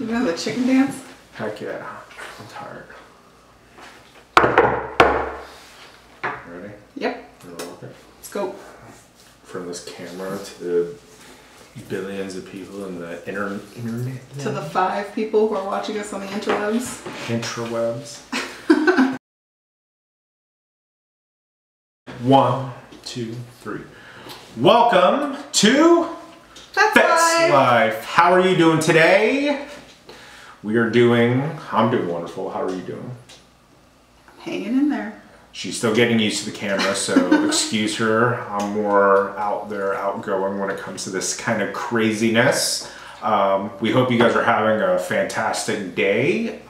You know the chicken dance? Heck yeah. I'm tired. Ready? Yep. Let's go. From this camera to the billions of people in the internet. To the 5 people who are watching us on the interwebs. Intrawebs. 1, 2, 3. Welcome to Fetz Life. How are you doing today? I'm doing wonderful. How are you doing? Hanging in there. She's still getting used to the camera, so excuse her. I'm more out there, outgoing when it comes to this kind of craziness. We hope you guys are having a fantastic day.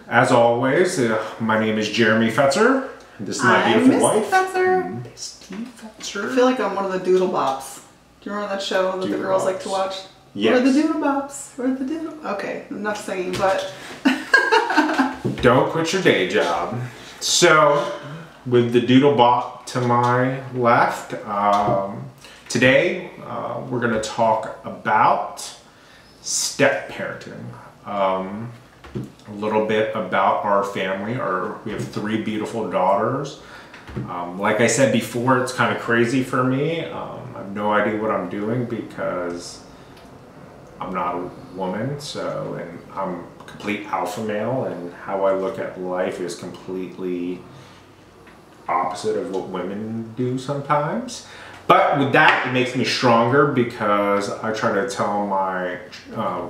As always, my name is Jeremy Fetzer. This is my beautiful wife. Fetzer. Misty Fetzer. I feel like I'm one of the Doodle Bops. Do you remember that show that the girls like to watch? Yes. Where are the Doodle Bops? Where are the Doodle... Okay, enough singing, but... Don't quit your day job. So, with the Doodle Bop to my left, today we're going to talk about step parenting. A little bit about our family. We have 3 beautiful daughters. Like I said before, it's kind of crazy for me. I have no idea what I'm doing because I'm not a woman, and I'm a complete alpha male, and how I look at life is completely opposite of what women do sometimes. But with that, it makes me stronger because I try to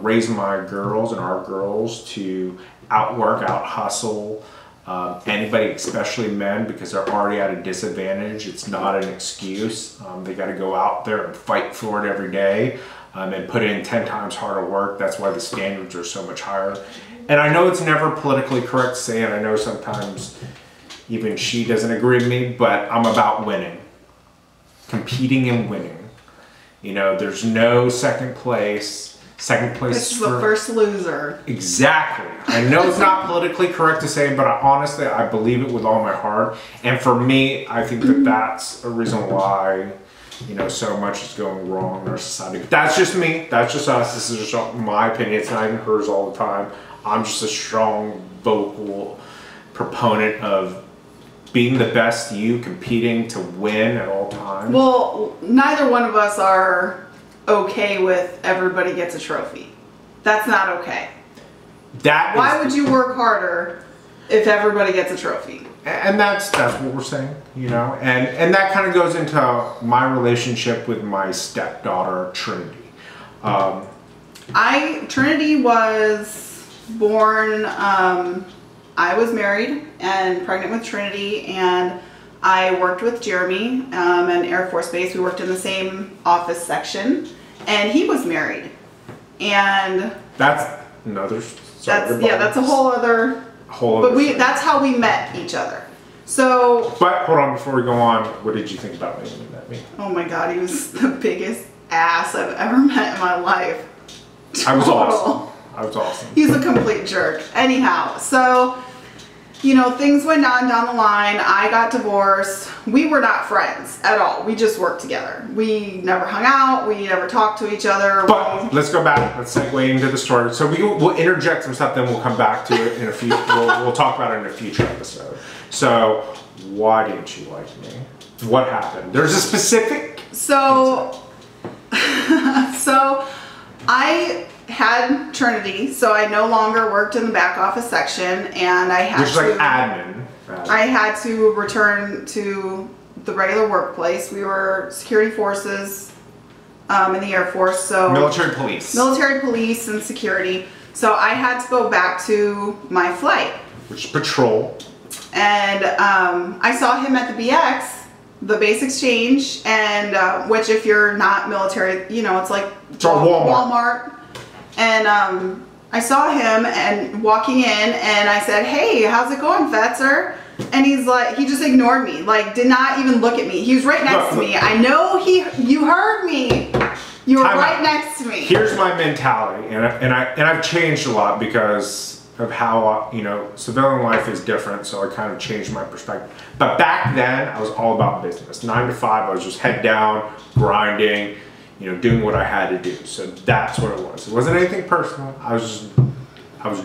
raise my girls and our girls to outwork, out hustle anybody, especially men, because they're already at a disadvantage. It's not an excuse. They got to go out there and fight for it every day and put in 10 times harder work. That's why the standards are so much higher. And I know it's never politically correct to say it. I know sometimes even she doesn't agree with me, but I'm about winning. Competing and winning. You know, there's no second place. Second place is the first loser. Exactly. I know it's not politically correct to say, but honestly, I believe it with all my heart. And for me, I think that that's a reason why, so much is going wrong in our society. But that's just me. That's just us. This is just my opinion. It's not even hers all the time. I'm just a strong, vocal proponent of being the best you, competing to win at all times. Well, neither one of us are okay with everybody gets a trophy. That's not okay. Why would you work harder if everybody gets a trophy? And that's what we're saying, and that kind of goes into my relationship with my stepdaughter Trinity. Trinity was born, I was married and pregnant with Trinity, and I worked with Jeremy at Air Force Base. We worked in the same office section, and he was married. And that's another story. That's a whole other. That's how we met each other. So. But hold on, before we go on, what did you think about me when you met me? Oh my God, he was the biggest ass I've ever met in my life. I was awesome. He's a complete jerk. Anyhow, so. Things went on down the line. I got divorced. We were not friends at all. We just worked together. We never hung out. We never talked to each other. But let's go back. Let's segue into the story. So we'll interject some stuff, then we'll come back to it in a few. We'll talk about it in a future episode. So why didn't you like me? What happened? There's a specific. So I had Trinity, so I no longer worked in the back office section, and I had which is like admin. I had to return to the regular workplace. We were security forces in the Air Force, so military police and security. So I had to go back to my flight, which is patrol. And I saw him at the BX, the base exchange, and which if you're not military, it's like Walmart. And I saw him and walking in, and I said, "Hey, how's it going, Fetzer?" And he just ignored me, did not even look at me. He was right next to me. I know you heard me. You were right next to me. Here's my mentality, and I've changed a lot because of how civilian life is different. So I kind of changed my perspective. But back then, I was all about business. 9 to 5, I was just head down, grinding. doing what I had to do. So that's what it was. It wasn't anything personal. I was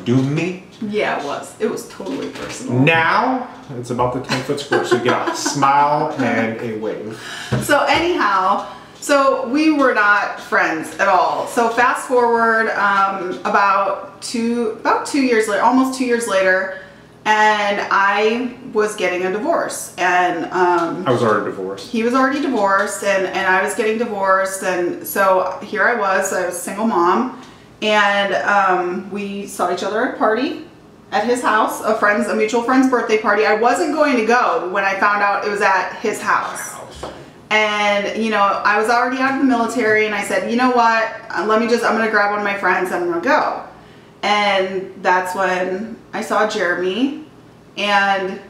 doing me. Yeah, it was. It was totally personal. Now it's about the 10-foot square. So you get a smile and a wave. So anyhow, so we were not friends at all. So fast forward about 2 years later, almost 2 years later, and I was getting a divorce, and I was already divorced. He was already divorced, and I was getting divorced, and so here I was a single mom, and we saw each other at a party at his house, a mutual friend's birthday party. I wasn't going to go when I found out it was at his house. And, I was already out of the military, and I said, you know what, I'm going to grab one of my friends and I'm going to go. And that's when I saw Jeremy, and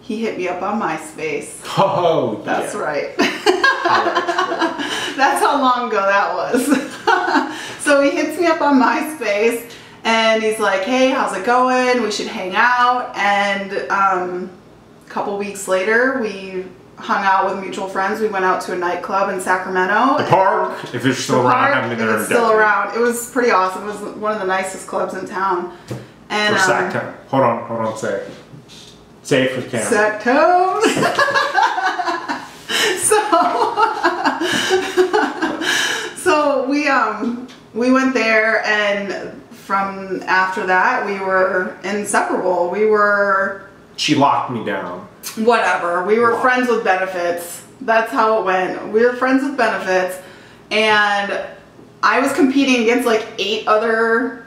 he hit me up on MySpace. Oh, that's yeah. Right. That's how long ago that was. So he hits me up on MySpace, and he's like, hey, how's it going? We should hang out. And a couple weeks later, we hung out with mutual friends. We went out to a nightclub in Sacramento. The Park, if it's still around. I haven't been there in a decade. It's still around. It was pretty awesome. It was one of the nicest clubs in town. And for Sacktown. Hold on, say it. Say it for the camera. Sacktown. So we went there, and from after that we were inseparable. She locked me down. Whatever. We were friends with benefits. That's how it went. We were friends with benefits, and I was competing against like 8 other.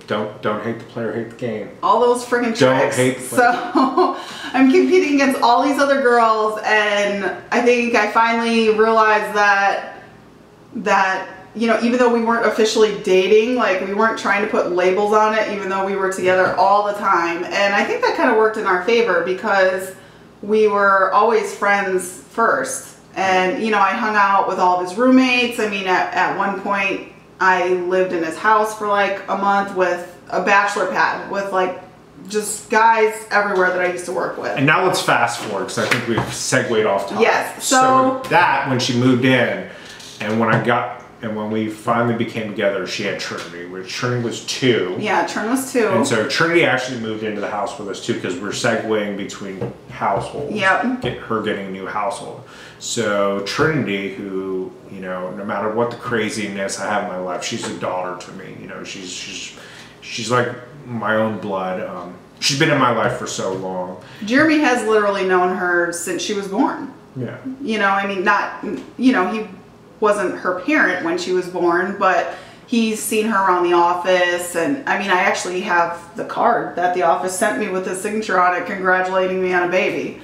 Don't hate the player, hate the game. All those friggin' tricks. Don't hate the player. So I'm competing against all these other girls, and I think I finally realized that even though we weren't officially dating, like we weren't trying to put labels on it, even though we were together all the time. And I think that kind of worked in our favor because we were always friends first. And, I hung out with all of his roommates. I mean, at one point I lived in his house for like a month with a bachelor pad with like just guys everywhere that I used to work with. And now let's fast forward because I think we've segued off topic. Yes. So that when she moved in, and when we finally became together, she had Trinity, which Trinity was 2. Yeah, Trinity was 2. And so Trinity actually moved into the house with us too, because we're segueing between households. Yep. Her getting a new household. So Trinity, who, no matter what the craziness I have in my life, she's a daughter to me. She's like my own blood. She's been in my life for so long. Jeremy has literally known her since she was born. Yeah. He wasn't her parent when she was born, but he's seen her around the office. And I mean, I actually have the card that the office sent me with his signature on it congratulating me on a baby.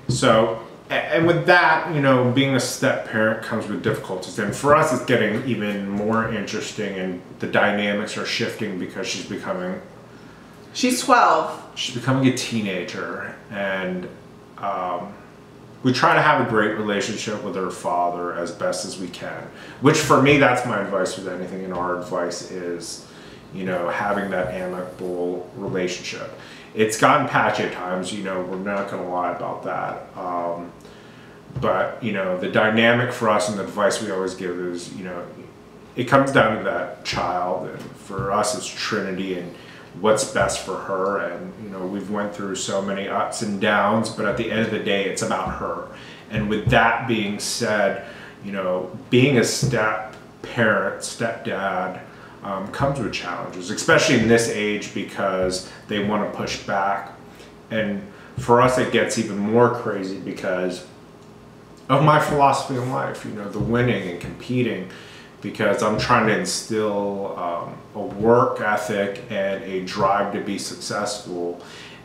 So, and with that, being a step parent comes with difficulties. And for us, it's getting even more interesting, and the dynamics are shifting because she's 12. She's becoming a teenager, and we try to have a great relationship with her father as best as we can, which for me, that's my advice with anything. And our advice is, having that amicable relationship. It's gotten patchy at times, we're not going to lie about that. But, the dynamic for us and the advice we always give is, it comes down to that child. And for us, it's Trinity and what's best for her. And, we've went through so many ups and downs, but at the end of the day, it's about her. And with that being said, being a step parent, stepdad, comes with challenges, especially in this age, because they want to push back. And for us, it gets even more crazy because of my philosophy in life, the winning and competing, because I'm trying to instill a work ethic and a drive to be successful.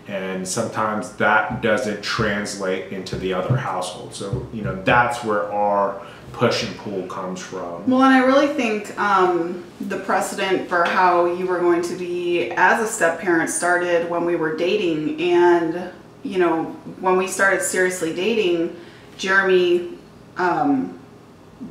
And sometimes that doesn't translate into the other household. So, that's where our push and pull comes from. Well, and I really think the precedent for how you were going to be as a step parent started when we were dating. And, when we started seriously dating, Jeremy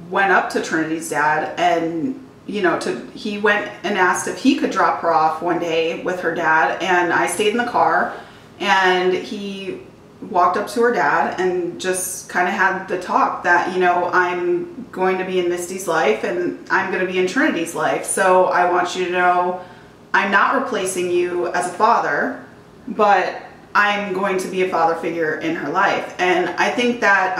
went up to Trinity's dad and, he went and asked if he could drop her off one day with her dad. And I stayed in the car, and he walked up to her dad and just kind of had the talk that, you know, I'm going to be in Misty's life and I'm going to be in Trinity's life. So I want you to know I'm not replacing you as a father, but I'm going to be a father figure in her life. And I think that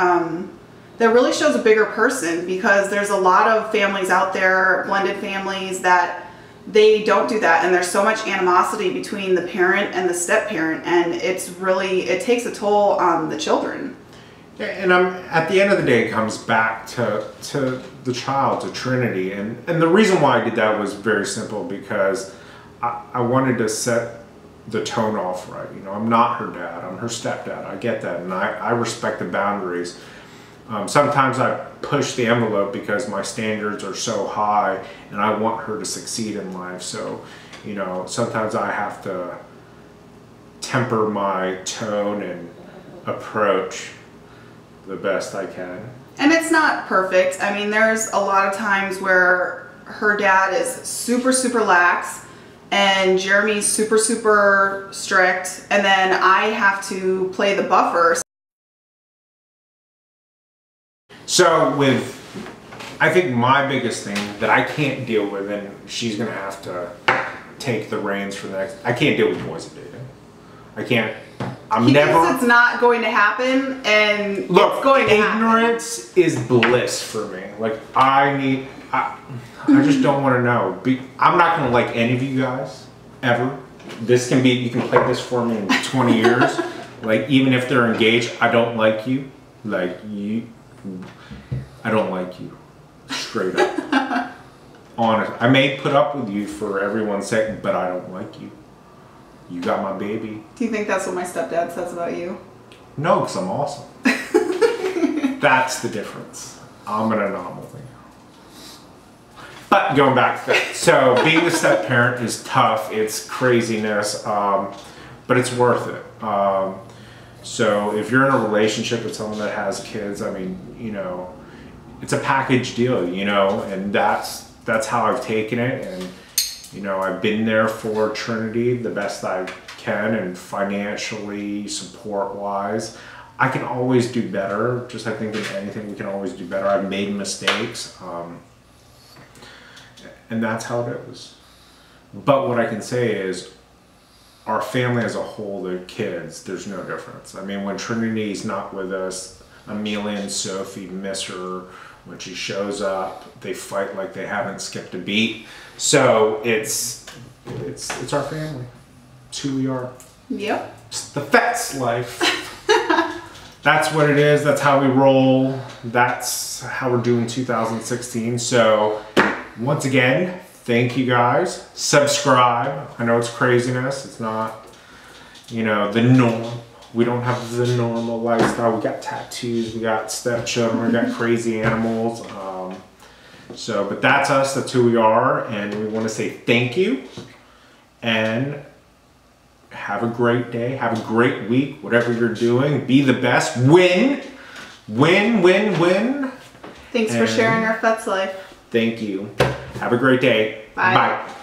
that really shows a bigger person, because there's a lot of families out there, blended families, that they don't do that, and there's so much animosity between the parent and the step-parent, and it takes a toll on the children. Yeah, and at the end of the day, it comes back to the child, to Trinity, and the reason why I did that was very simple, because I wanted to set the tone off right. You know, I'm not her dad, I'm her stepdad. I get that, and I respect the boundaries. Sometimes I push the envelope because my standards are so high and I want her to succeed in life. So, you know, sometimes I have to temper my tone and approach the best I can. And it's not perfect. I mean, there's a lot of times where her dad is super, super lax and Jeremy's super, super strict, and then I have to play the buffer. So I think my biggest thing that I can't deal with, and she's gonna have to take the reins for the next, I can't deal with boys dating. I can't, He thinks it's not going to happen, and look, it's going to happen. Ignorance is bliss for me. Like, I just don't want to know. I'm not gonna like any of you guys, ever. This can be, you can play this for me in 20 years. Like, even if they're engaged, I don't like you. Like, I don't like you, straight up. Honest. I may put up with you for everyone's sake, but I don't like you. You got my baby. Do you think that's what my stepdad says about you? No, because I'm awesome. That's the difference. I'm an anomaly. But going back to that, so being a step parent is tough. It's craziness, but it's worth it. So if you're in a relationship with someone that has kids, I mean, you know, it's a package deal, you know, and that's how I've taken it. And, you know, I've been there for Trinity the best I can, and financially, support-wise. I can always do better. Just, I think in anything we can always do better. I've made mistakes, and that's how it is. But what I can say is, our family as a whole, the kids, there's no difference. I mean, when Trinity's not with us, Amelia and Sophie miss her. When she shows up, they fight like they haven't skipped a beat. So it's our family. It's who we are. Yep. It's the Fetz life. That's what it is. That's how we roll. That's how we're doing 2016. So once again, thank you guys. Subscribe. I know it's craziness. It's not, you know, the norm. We don't have the normal lifestyle. We got tattoos. We got stepchildren. We got crazy animals. But that's us. That's who we are. And we want to say thank you. And have a great day. Have a great week. Whatever you're doing. Be the best. Win. Win, win, win. Thanks for sharing our Fetz life. Thank you. Have a great day. Bye. Bye.